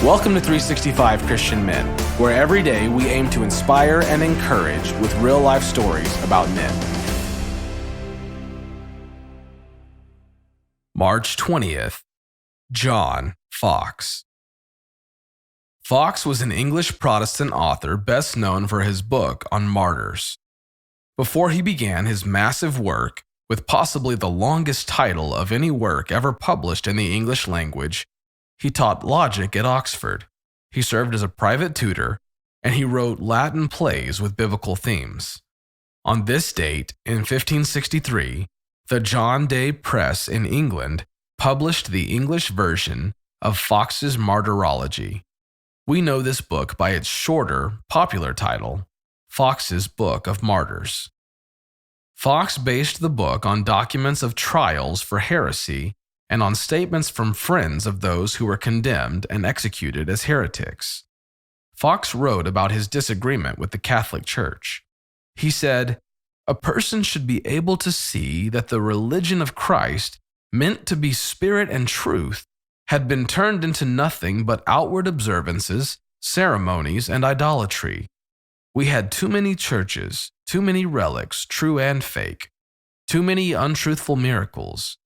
Welcome to 365 Christian Men, where every day we aim to inspire and encourage with real-life stories about men. March 20th, John Foxe. Foxe was an English Protestant author best known for his book on martyrs. Before he began his massive work, with possibly the longest title of any work ever published in the English language, he taught logic at Oxford. He served as a private tutor, and he wrote Latin plays with biblical themes. On this date, in 1563, the John Day Press in England published the English version of Foxe's Martyrology. We know this book by its shorter, popular title, Foxe's Book of Martyrs. Foxe based the book on documents of trials for heresy and on statements from friends of those who were condemned and executed as heretics. Foxe wrote about his disagreement with the Catholic Church. He said, "A person should be able to see that the religion of Christ, meant to be spirit and truth, had been turned into nothing but outward observances, ceremonies, and idolatry. We had too many churches, too many relics, true and fake, too many untruthful miracles.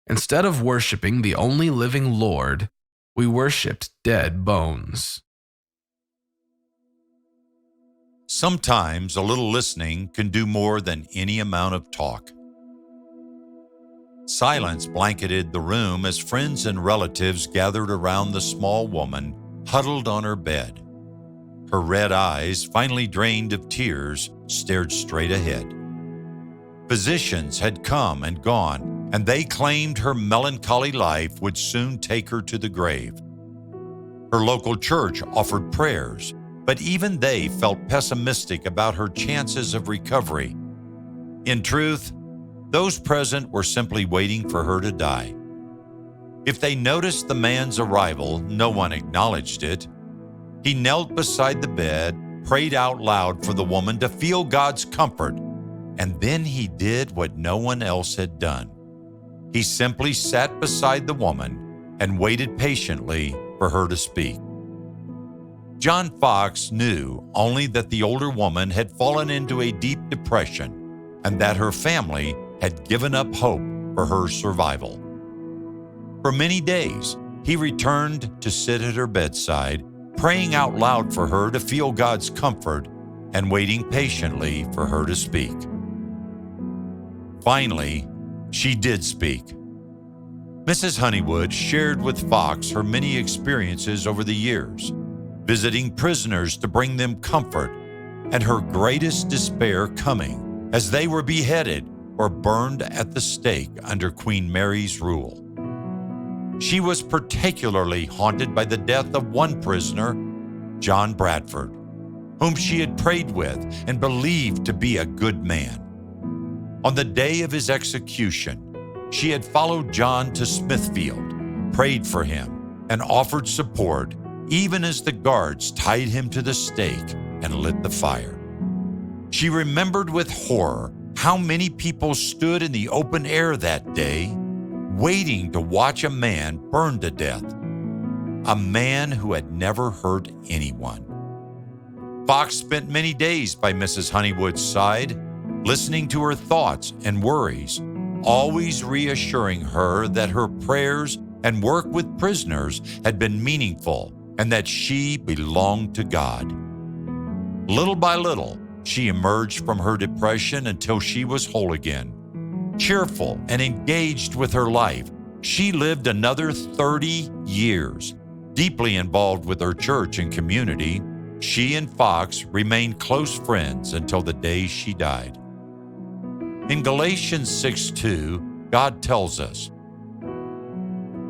Instead of worshiping the only living Lord, we worshipped dead bones." Sometimes a little listening can do more than any amount of talk. Silence blanketed the room as friends and relatives gathered around the small woman huddled on her bed. Her red eyes, finally drained of tears, stared straight ahead. Physicians had come and gone, and they claimed her melancholy life would soon take her to the grave. Her local church offered prayers, but even they felt pessimistic about her chances of recovery. In truth, those present were simply waiting for her to die. If they noticed the man's arrival, no one acknowledged it. He knelt beside the bed, prayed out loud for the woman to feel God's comfort, and then he did what no one else had done. He simply sat beside the woman and waited patiently for her to speak. John Foxe knew only that the older woman had fallen into a deep depression and that her family had given up hope for her survival. For many days, he returned to sit at her bedside, praying out loud for her to feel God's comfort and waiting patiently for her to speak. Finally, she did speak. Mrs. Honeywood shared with Foxe her many experiences over the years, visiting prisoners to bring them comfort, and her greatest despair coming as they were beheaded or burned at the stake under Queen Mary's rule. She was particularly haunted by the death of one prisoner, John Bradford, whom she had prayed with and believed to be a good man. On the day of his execution, she had followed John to Smithfield, prayed for him, and offered support even as the guards tied him to the stake and lit the fire. She remembered with horror how many people stood in the open air that day, waiting to watch a man burn to death, a man who had never hurt anyone. Foxe spent many days by Mrs. Honeywood's side, listening to her thoughts and worries, always reassuring her that her prayers and work with prisoners had been meaningful and that she belonged to God. Little by little, she emerged from her depression until she was whole again. Cheerful and engaged with her life, she lived another 30 years. Deeply involved with her church and community, she and Foxe remained close friends until the day she died. In Galatians 6:2, God tells us,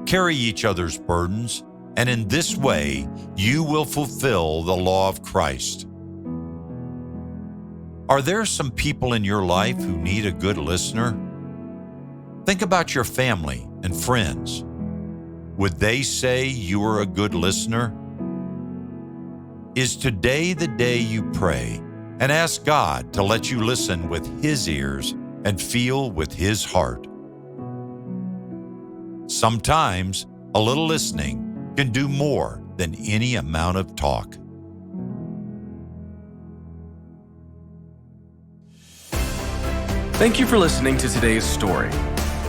"Carry each other's burdens, and in this way you will fulfill the law of Christ." Are there some people in your life who need a good listener? Think about your family and friends. Would they say you are a good listener? Is today the day you pray and ask God to let you listen with His ears and feel with His heart? Sometimes a little listening can do more than any amount of talk. Thank you for listening to today's story.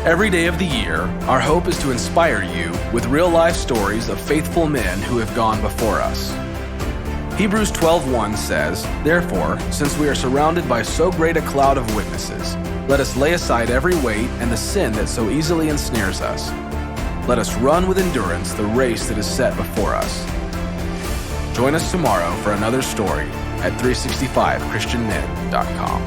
Every day of the year, our hope is to inspire you with real-life stories of faithful men who have gone before us. Hebrews 12:1 says, "Therefore, since we are surrounded by so great a cloud of witnesses, let us lay aside every weight and the sin that so easily ensnares us. Let us run with endurance the race that is set before us." Join us tomorrow for another story at 365christianmen.com.